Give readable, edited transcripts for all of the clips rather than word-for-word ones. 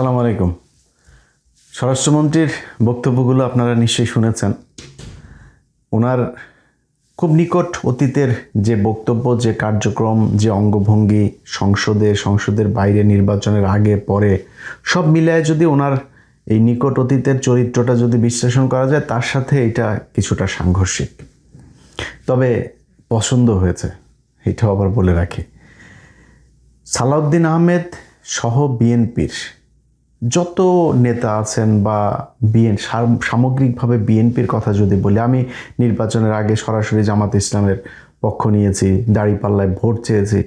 আসসালামু আলাইকুম। স্বরাষ্ট্রমন্ত্রীর বক্তব্যগুলো আপনারা নিশ্চয়ই শুনেছেন। ওনার খুব নিকট অতীতের যে বক্তব্য, যে কার্যক্রম, যে অঙ্গভঙ্গি, সংসদের বাইরে, নির্বাচনের আগে পরে সব মিলায় যদি ওনার এই নিকট অতীতের চরিত্রটা যদি বিশ্লেষণ করা যায়, তার সাথে এটা কিছুটা সাংঘর্ষিক। তবে পছন্দ হয়েছে, এটাও আবার বলে রাখি। সালাউদ্দিন আহমেদ সহ বিএনপির যত নেতা আছেন বা সামগ্রিকভাবে বিএনপির কথা যদি বলি, আমি নির্বাচনের আগে সরাসরি জামাত ইসলামের পক্ষ নিয়েছি, দাঁড়িপাল্লায় ভোট চেয়েছি।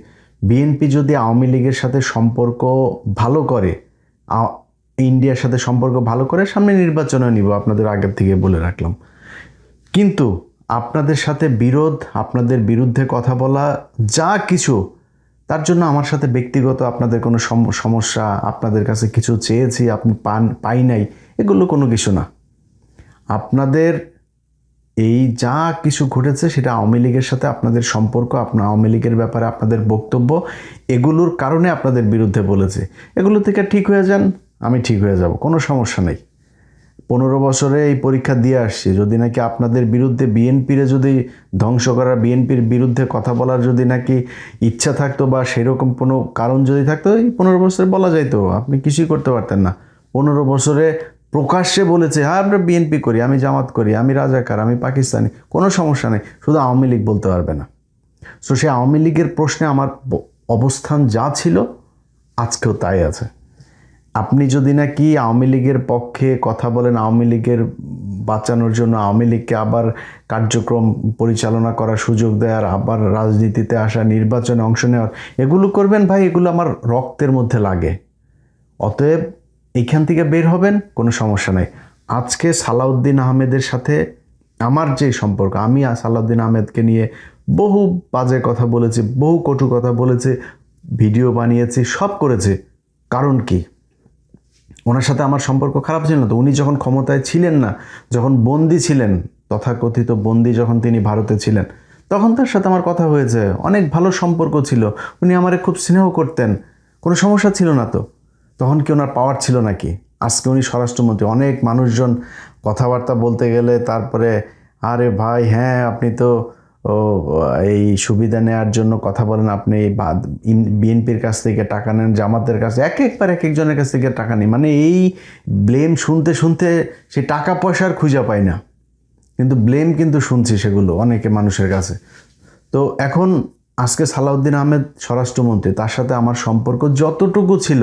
বিএনপি যদি আওয়ামী লীগের সাথে সম্পর্ক ভালো করে, ইন্ডিয়ার সাথে সম্পর্ক ভালো করে, সামনে নির্বাচনে নিব, আপনাদের আগের থেকে বলে রাখলাম। কিন্তু আপনাদের সাথে বিরোধ, আপনাদের বিরুদ্ধে কথা বলা, যা কিছু, তার জন্য আমার সাথে ব্যক্তিগত আপনাদের কোনো সমস্যা, আপনাদের কাছে কিছু চেয়েছি আপনি পাই নাই, এগুলো কোনো কিছু না। আপনাদের এই যা কিছু ঘটেছে সেটা আওয়ামী লীগের সাথে আপনাদের সম্পর্ক, আপনার আওয়ামী লীগের ব্যাপারে আপনাদের বক্তব্য, এগুলোর কারণে আপনাদের বিরুদ্ধে বলেছে। এগুলো থেকে ঠিক হয়ে যান, আমি ঠিক হয়ে যাব, কোনো সমস্যা নেই। 15 বছরে এই পরীক্ষা দিয়ে আসছি। যদি নাকি আপনাদের বিরুদ্ধে বিএনপিরে যদি ধ্বংস করার, বিএনপির বিরুদ্ধে কথা বলার যদি নাকি ইচ্ছা থাকতো বা সেরকম কোনো কারণ যদি থাকতো, এই 15 বছরে বলা যাইতো, আপনি কিছুই করতে পারতেন না। 15 বছরে প্রকাশ্যে বলেছে, হ্যাঁ আমরা বিএনপি করি, আমি জামাত করি, আমি রাজাকার, আমি পাকিস্তানি, কোনো সমস্যা নেই, শুধু আওয়ামী লীগ বলতে পারবে না। সো সেই আওয়ামী লীগের প্রশ্নে আমার অবস্থান যা ছিল আজকেও তাই আছে। আপনি যদি নাকি আওয়ামী লীগের পক্ষে কথা বলেন, আওয়ামী লীগের বাঁচানোর জন্য, আওয়ামী লীগকে আবার কার্যক্রম পরিচালনা করার সুযোগ দেওয়ার, আবার রাজনীতিতে আসা, নির্বাচনে অংশ নেওয়ার, এগুলো করবেন ভাই, এগুলো আমার রক্তের মধ্যে লাগে। অতএব এইখান থেকে বের হবেন, কোনো সমস্যা নাই। আজকে সালাউদ্দিন আহমেদের সাথে আমার যে সম্পর্ক, আমি সালাউদ্দিন আহমেদকে নিয়ে বহু বাজে কথা বলেছি, বহু কটু কথা বলেছি, ভিডিও বানিয়েছি, সব করেছি। কারণ কি? ওনার সাথে আমার সম্পর্ক খারাপ ছিল না তো। উনি যখন ক্ষমতায় ছিলেন না, যখন বন্দী ছিলেন, তথাকথিত বন্দী যখন তিনি ভারতে ছিলেন, তখন তার সাথে আমার কথা হয়েছে, অনেক ভালো সম্পর্ক ছিল। উনি আমারে খুব স্নেহ করতেন, কোনো সমস্যা ছিল না তো। তখন কি ওনার পাওয়ার ছিল নাকি? আজকে উনি স্বরাষ্ট্রমন্ত্রী, অনেক মানুষজন কথাবার্তা বলতে গেলে তারপরে, আরে ভাই হ্যাঁ আপনি তো এই সুবিধা নেওয়ার জন্য কথা বলেন, আপনি বিএনপির কাছ থেকে টাকা নেন, জামাতের কাছে, একবার এক একজনের কাছ থেকে টাকা নেই, মানে এই ব্লেম শুনতে শুনতে সে টাকা পয়সার খুঁজে পায় না, কিন্তু ব্লেম কিন্তু শুনছি সেগুলো অনেকে মানুষের কাছে। তো এখন আজকে সালাউদ্দিন আহমেদ স্বরাষ্ট্রমন্ত্রী, তার সাথে আমার সম্পর্ক যতটুকু ছিল,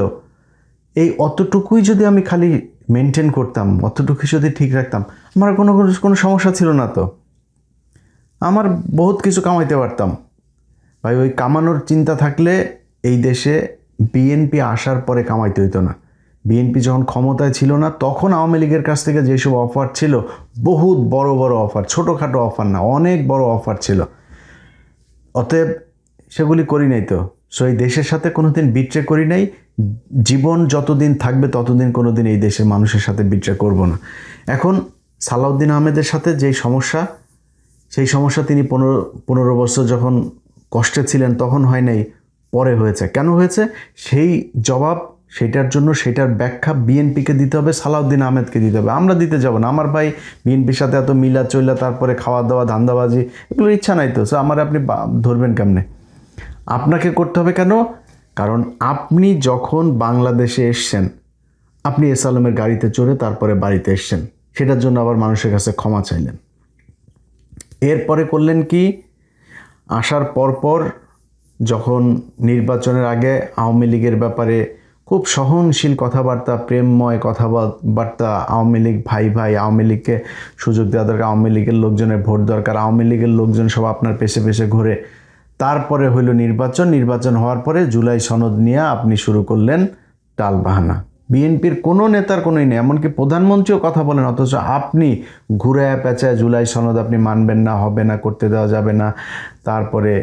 এই অতটুকুই যদি আমি খালি মেনটেন করতাম, অতটুকুই যদি ঠিক রাখতাম, আমার কোনো সমস্যা ছিল না তো। আমার বহুত কিছু কামাইতে পারতাম ভাই। ওই কামানোর চিন্তা থাকলে এই দেশে বিএনপি আসার পরে কামাইতে হইতো না। বিএনপি যখন ক্ষমতায় ছিল না, তখন আওয়ামী লীগের কাছ থেকে যেসব অফার ছিল, বহুত বড় বড় অফার, ছোটোখাটো অফার না, অনেক বড় অফার ছিল। অতএব সেগুলি করি নাই তো। সো এই দেশের সাথে কোনোদিন বিট্রে করি নাই। জীবন যতদিন থাকবে ততদিন কোনোদিন এই দেশের মানুষের সাথে বিট্রে করব না। এখন সালাউদ্দিন আহমেদের সাথে যেই সমস্যা, সেই সমস্যা তিনি 15 বছর যখন কষ্টে ছিলেন তখন হয় নাই, পরে হয়েছে। কেন হয়েছে সেই জবাব, সেটার জন্য সেটার ব্যাখ্যা বিএনপিকে দিতে হবে, সালাউদ্দিন আহমেদকে দিতে হবে। আমরা দিতে যাব না। আমার ভাই বিএনপির সাথে এত মিলা চইলা, তারপরে খাওয়া দাওয়া, ধান্দাবাজি, এগুলোর ইচ্ছা নাই তো। সো আমার আপনি ধরবেন কেমনে? আপনাকে করতে হবে কেন? কারণ আপনি যখন বাংলাদেশে এসছেন, আপনি এস আলমের গাড়িতে চড়ে তারপরে বাড়িতে এসছেন, সেটার জন্য আবার মানুষের কাছে ক্ষমা চাইলেন। এরপরে করলেন কি? আসার পরপর যখন নির্বাচনের আগে আওয়ামী লীগের ব্যাপারে খুব সহনশীল কথাবার্তা, প্রেমময় কথাবার্তা, আওয়ামী লীগ ভাই ভাই, আওয়ামী লীগকে সুযোগ দেওয়া দরকার, আওয়ামী লীগের লোকজনের ভোট দরকার, আওয়ামী লীগের লোকজন সব আপনার পেছে পেছে ঘুরে, তারপরে হইল নির্বাচন হওয়ার পরে জুলাই সনদ নিয়ে আপনি শুরু করলেন টালবাহানা। বিএনপির কোনো নেতার কোনোই নেই, এমনকি প্রধানমন্ত্রীও কথা বলেন, অথচ আপনি ঘুরায় পেঁচায় জুলাই সনদ আপনি মানবেন না, হবে না, করতে দেওয়া যাবে না। তারপরে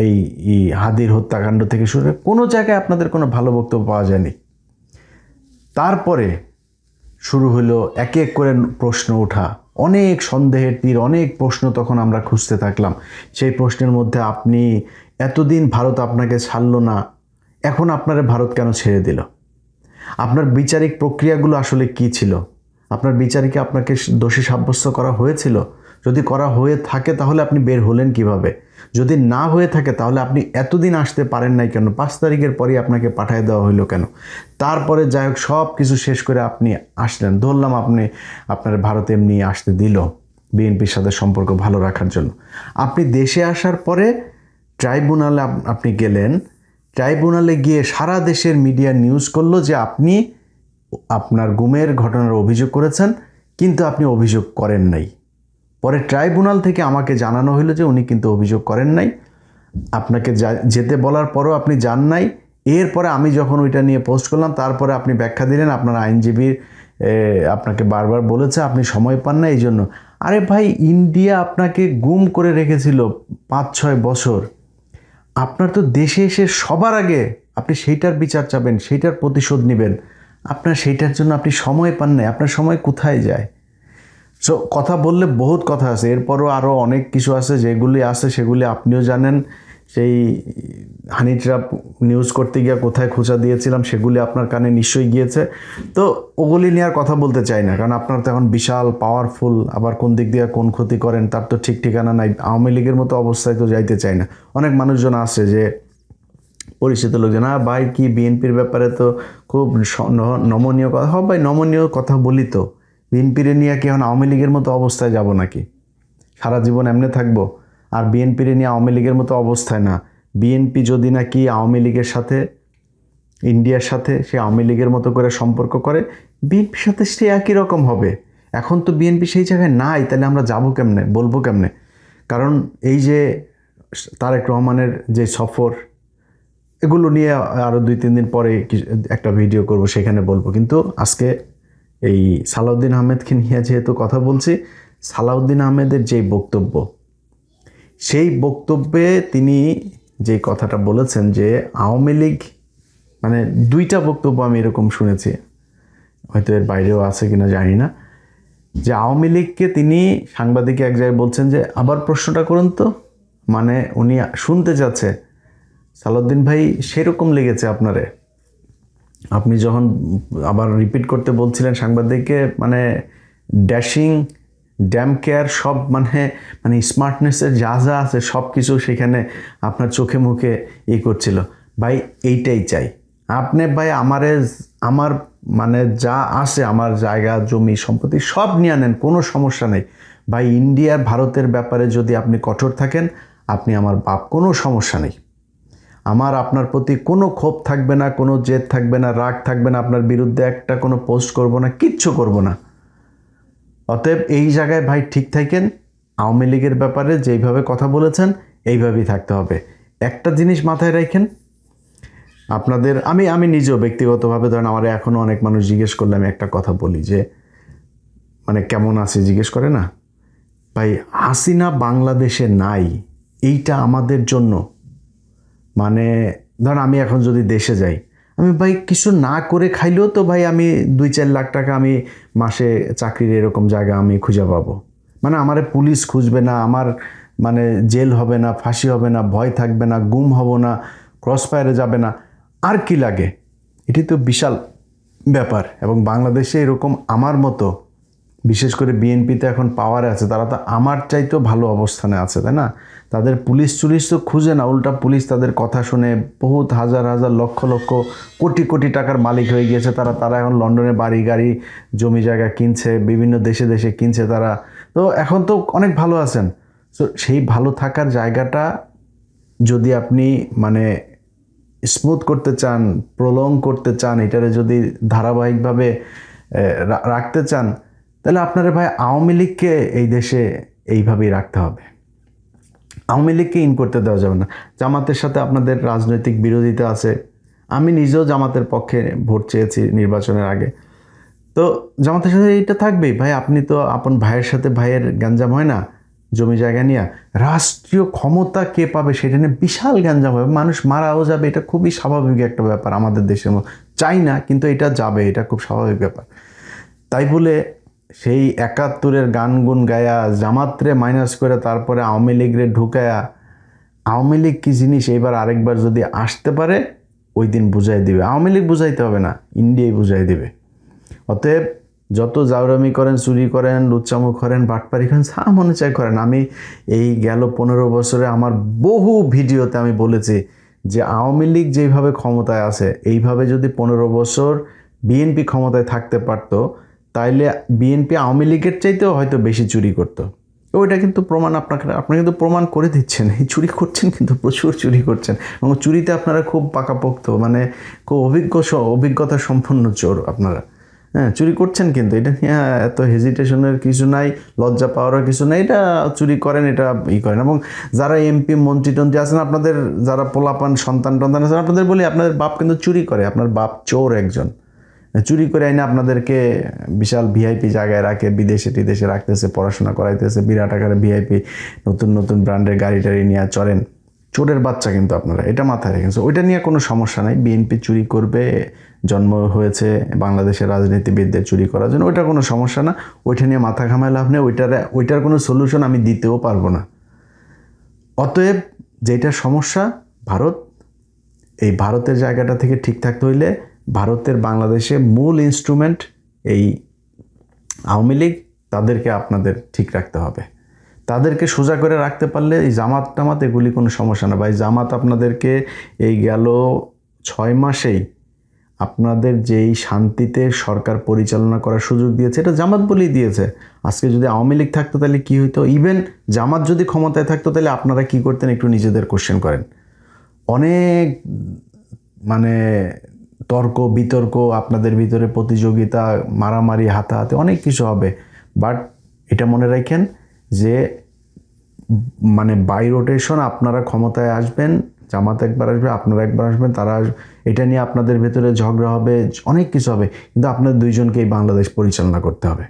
এই হাদির হত্যাকাণ্ড থেকে শুরু করে কোনো জায়গায় আপনাদের কোনো ভালো বক্তব্য পাওয়া যায়নি। তারপরে শুরু হলো একে এক করে প্রশ্ন ওঠা, অনেক সন্দেহের তীর, অনেক প্রশ্ন তখন আমরা খুঁজতে থাকলাম। সেই প্রশ্নের মধ্যে আপনি এতদিন ভারত আপনাকে ছাড়লো না, এখন আপনারা ভারত কেন ছেড়ে দিল? আপনার বিচারিক প্রক্রিয়াগুলো আসলে কি ছিল? আপনার বিচারিকে আপনাকে দোষী সাব্যস্ত করা হয়েছিল? যদি করা হয়ে থাকে তাহলে আপনি বের হলেন কিভাবে? যদি না হয়ে থাকে তাহলে আপনি এতদিন আসতে পারেন নাই কেন? 5 তারিখের পরেই আপনাকে পাঠিয়ে দেওয়া হইলো কেন? তারপরে যাই হোক সব কিছু শেষ করে আপনি আসলেন, ধরলাম আপনার ভারতে এমনি আসতে দিল বিএনপির সাথে সম্পর্ক ভালো রাখার জন্য। আপনি দেশে আসার পরে ট্রাইব্যুনালে আপনি গেলেন, ট্রাইব্যুনালে গিয়ে সারা দেশের মিডিয়া নিউজ করলো যে আপনি আপনার গুমের ঘটনার অভিযোগ করেছেন, কিন্তু আপনি অভিযোগ করেন নাই। পরে ট্রাইব্যুনাল থেকে আমাকে জানানো হলো যে উনি কিন্তু অভিযোগ করেন নাই, আপনাকে যেতে বলার পরও আপনি যান নাই। এরপরে আমি যখন ওইটা নিয়ে পোস্ট করলাম তারপরে আপনি ব্যাখ্যা দিলেন আপনার আইনজীবীর আপনাকে বারবার বলেছে আপনি সময় পান না এই জন্য। আরে ভাই, ইন্ডিয়া আপনাকে গুম করে রেখেছিল 5-6 বছর, আপনার তো দেশে এসে সবার আগে আপনি সেইটার বিচার চাবেন, সেইটার প্রতিশোধ নেবেন, আপনার সেইটার জন্য আপনি সময় পান নাই। আপনার সময় কোথায় যায়? সো কথা বললে বহুত কথা আছে, এরপরও আরও অনেক কিছু আছে যেগুলি আছে সেগুলি আপনিও জানেন। সেই হানি ট্র্যাপ নিউজ করতে গিয়ে কোথায় খোঁচা দিয়েছিলাম সেগুলি আপনার কানে নিশ্চয়ই গিয়েছে। তো ওগুলি নিয়ে আর কথা বলতে চাই না, কারণ আপনার তো এখন বিশাল পাওয়ারফুল, আবার কোন দিক দিয়ে কোন ক্ষতি করেন তার তো ঠিক ঠিকানা নাই। আওয়ামী লীগের মতো অবস্থায় তো যাইতে চাই না। অনেক মানুষজন আছে যে পরিচিত লোকজন, ভাই কি বিএনপির ব্যাপারে তো খুব নমনীয় কথা, ভাই নমনীয় কথা বলি তো, বিএনপির নিয়ে কি এখন আওয়ামী লীগের মতো অবস্থায় যাব নাকি? সারা জীবন এমনি থাকবো? আর বিএনপির নিয়ে আওয়ামী লীগের মতো অবস্থায় না। বিএনপি যদি নাকি আওয়ামী লীগের সাথে, ইন্ডিয়ার সাথে সে আওয়ামী লীগের মতো করে সম্পর্ক করে, বিএনপির সাথে সে একই রকম হবে। এখন তো বিএনপি সেই জায়গায় নাই, তাহলে আমরা যাবো কেমনে, বলবো কেমনে? কারণ এই যে তারেক রহমানের যে সফর, এগুলো নিয়ে আরও 2-3 দিন পরে একটা ভিডিও করব, সেখানে বলবো। কিন্তু আজকে এই সালাউদ্দিন আহমেদকে নিয়ে যেহেতু কথা বলছি, সালাউদ্দিন আহমেদের যে বক্তব্য, সেই বক্তব্যে তিনি যে কথাটা বলেছেন যে আওয়ামী লীগ, মানে 2টা বক্তব্য আমি এরকম শুনেছি, হয়তো এর বাইরেও আছে কিনা জানি না, যে আওয়ামী লীগকে তিনি সাংবাদিকে এক জায়গায় বলছেন যে আবার প্রশ্নটা করুন তো, মানে উনি শুনতে চাচ্ছে সালাউদ্দিন ভাই সেরকম লেগেছে আপনারে, আপনি যখন আবার রিপিট করতে বলছিলেন সাংবাদিককে, মানে ড্যাশিং, ড্যাম কেয়ার সব, মানে স্মার্টনেসের যা যা আছে সব কিছু সেখানে আপনার চোখে মুখে করছিল। ভাই এইটাই চাই আপনি, ভাই আমার মানে যা আছে, আমার জায়গা জমি সম্পত্তি সব নিয়ে নেন, কোনো সমস্যা নেই ভাই। ইন্ডিয়ার ভারতের ব্যাপারে যদি আপনি কঠোর থাকেন, আপনি আমার বাপ, কোনো সমস্যা নেই। আমার আপনার প্রতি কোনো ক্ষোভ থাকবে না, কোনো জেদ থাকবে না, রাগ থাকবে না, আপনার বিরুদ্ধে একটা কোনো পোস্ট করব না, কিচ্ছু করব না। অতএব এই জায়গায় ভাই ঠিক থাকেন, আওয়ামী লীগের ব্যাপারে যেইভাবে কথা বলেছেন এইভাবেই থাকতে হবে। একটা জিনিস মাথায় রাখেন, আপনাদের আমি নিজেও ব্যক্তিগতভাবে, ধরেন আমার এখনও অনেক মানুষ জিজ্ঞেস করলে আমি একটা কথা বলি যে, মানে কেমন আছে জিজ্ঞেস করে না, ভাই হাসিনা বাংলাদেশে নাই, এইটা আমাদের জন্য, মানে ধরেন আমি এখন যদি দেশে যাই, আমি ভাই কিছু না করে খাইলেও তো ভাই আমি 2-4 লাখ টাকা আমি মাসে চাকরির এরকম জায়গা আমি খুঁজে পাবো। মানে আমারে পুলিশ খুঁজবে না, আমার মানে জেল হবে না, ফাঁসি হবে না, ভয় থাকবে না, গুম হব না, ক্রস ফায়ারে যাবে না, আর কি লাগে? এটি তো বিশাল ব্যাপার। এবং বাংলাদেশে এরকম আমার মতো, বিশেষ করে বিএনপিতে এখন পাওয়ারে আছে, তারা তো আমার চাইতেও ভালো অবস্থানে আছে, তাই না? তাদের পুলিশ তো খুঁজে না, উল্টা পুলিশ তাদের কথা শুনে বহুত হাজার হাজার লক্ষ লক্ষ কোটি কোটি টাকার মালিক হয়ে গিয়েছে। তারা এখন লন্ডনে বাড়ি গাড়ি জমি জায়গা কিনছে, বিভিন্ন দেশে দেশে কিনছে তারা, তো এখন তো অনেক ভালো আছেন। তো সেই ভালো থাকার জায়গাটা যদি আপনি মানে স্মুথ করতে চান, প্রলং করতে চান, এটারে যদি ধারাবাহিকভাবে রাখতে চান, তাহলে আপনারা ভাই আওয়ামী লীগকে এই দেশে এইভাবেই রাখতে হবে। আওয়ামী লীগকে ইন করতে দেওয়া যাবে না। জামাতের সাথে আপনাদের রাজনৈতিক বিরোধিতা আছে, আমি নিজেও জামাতের পক্ষে ভোট চেয়েছি নির্বাচনের আগে, তো জামাতের সাথে এইটা থাকবেই ভাই। আপনি তো আপন ভাইয়ের সাথে ভাইয়ের গ্যাঞ্জাম হয় না জমি জায়গা নিয়ে, রাষ্ট্রীয় ক্ষমতা কে পাবে সেটা নিয়ে বিশাল গ্যাঞ্জাম হবে, মানুষ মারাও যাবে, এটা খুবই স্বাভাবিক একটা ব্যাপার আমাদের দেশের মধ্যে, চাই না কিন্তু এটা যাবে, এটা খুব স্বাভাবিক ব্যাপার। তাই বলে সেই 71-এর গান গুন গায়া জামাতরে মাইনাস করে তারপরে আওয়ামী লীগরে ঢুকায়া, আওয়ামী লীগ কী জিনিস এইবার আরেকবার যদি আসতে পারে, ওই দিন বুঝাই দিবে। আওয়ামী লীগ বুঝাইতে হবে না, ইন্ডিয়াই বুঝাই দিবে। অতএব যত জাউরামি করেন, চুরি করেন, লুচ্চামু করেন, বাটপারি করেন, যা মনে চাই করেন। আমি এই গেল 15 বছরে আমার বহু ভিডিওতে আমি বলেছি যে আওয়ামী লীগ যেইভাবে ক্ষমতায় আছে, এইভাবে যদি 15 বছর বিএনপি ক্ষমতায় থাকতে পারতো, তাইলে বিএনপি আওয়ামী লীগের চাইতেও হয়তো বেশি চুরি করতো। ওইটা কিন্তু প্রমাণ আপনি কিন্তু প্রমাণ করে দিচ্ছেন। এই চুরি করছেন, কিন্তু প্রচুর চুরি করছেন, এবং চুরিতে আপনারা খুব পাকাপোক্ত, মানে খুব অভিজ্ঞতা সম্পন্ন চোর আপনারা। হ্যাঁ, চুরি করছেন, কিন্তু এটা নিয়ে এত হেজিটেশনের কিছু নাই, লজ্জা পাওয়ার কিছু নাই। এটা চুরি করেন, এটা করেন। এবং যারা এমপি মন্ত্রী টন্ত্রী আছেন, আপনাদের যারা পোলাপান সন্তান টন্তান আছেন, আপনাদের বলি আপনাদের বাপ কিন্তু চুরি করে। আপনার বাপ চোর একজন, চুরি করে আইনে আপনাদেরকে বিশাল ভিআইপি জায়গায় রাখে, বিদেশে টিদেশে রাখতেছে, পড়াশোনা করাইতেছে, বিরাট আকারে ভিআইপি নতুন নতুন ব্র্যান্ডের গাড়ি টাড়ি নিয়ে চড়েন। চোরের বাচ্চা কিন্তু আপনারা, এটা মাথায় রেখেছেন। ওইটা নিয়ে কোনো সমস্যা নাই। বিএনপি চুরি করবে, জন্ম হয়েছে বাংলাদেশের রাজনীতিবিদদের চুরি করার জন্য, ওইটা কোনো সমস্যা না। ওইটা নিয়ে মাথা ঘামায় লাভ নেই। ওইটার কোনো সলিউশন আমি দিতেও পারবো না। অতএব যেটা সমস্যা ভারত, এই ভারতের জায়গাটা থেকে ঠিক থাকতে হইলে ভারতের বাংলাদেশে মূল ইনস্ট্রুমেন্ট এই আওয়ামী লীগ, তাদেরকে আপনাদের ঠিক রাখতে হবে। তাদেরকে সোজা করে রাখতে পারলে এই জামাত টামাত এগুলি কোনো সমস্যা না। ভাই, জামাত আপনাদেরকে এই গেল 6 মাসেই আপনাদের যেই শান্তিতে সরকার পরিচালনা করার সুযোগ দিয়েছে, এটা জামাত বলেই দিয়েছে। আজকে যদি আওয়ামী লীগ থাকতো তাহলে কী হইতো? ইভেন জামাত যদি ক্ষমতায় থাকতো তাহলে আপনারা কি করতেন? একটু নিজেদের কোশ্চেন করেন। অনেক মানে তর্ক বিতর্ক, আপনাদের ভিতরে প্রতিযোগিতা, মারামারি, হাতাহাতি, অনেক কিছু হবে। বাট এটা মনে রাখেন যে মানে বাই রোটেশন আপনারা ক্ষমতায় আসবেন, জামাত একবার আসবে, আপনারা একবার আসবেন, তারা এটা নিয়ে আপনাদের ভেতরে ঝগড়া হবে, অনেক কিছু হবে, কিন্তু আপনাদের দুইজনকেই বাংলাদেশ পরিচালনা করতে হবে।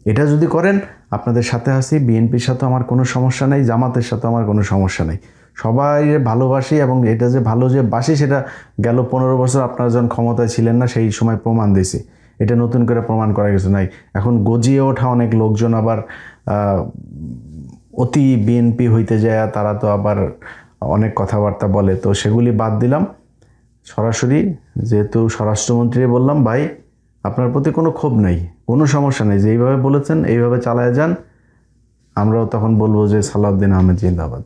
এটা যদি করেন, আপনাদের সাথে আছি। বিএনপির সাথে আমার কোনো সমস্যা নেই, জামাতের সাথে আমার কোনো সমস্যা নেই। সবাই ভালোবাসি, এবং এটা যে ভালো যে বাসি, সেটা গেল 15 বছর আপনারা যখন ক্ষমতায় ছিলেন না সেই সময় প্রমাণ দিয়েছি। এটা নতুন করে প্রমাণ করা কিছু নাই। এখন গজিয়ে ওঠা অনেক লোকজন আবার অতি বিএনপি হইতে যায়, তারা তো আবার অনেক কথাবার্তা বলে, তো সেগুলি বাদ দিলাম। সরাসরি যেহেতু স্বরাষ্ট্রমন্ত্রী বললাম, ভাই আপনার প্রতি কোনো ক্ষোভ নেই, কোনো সমস্যা নেই, যেইভাবে বলেছেন এইভাবে চালায় যান। আমরাও তখন বলবো যে সালাউদ্দিন আহমেদ জিন্দাবাদ।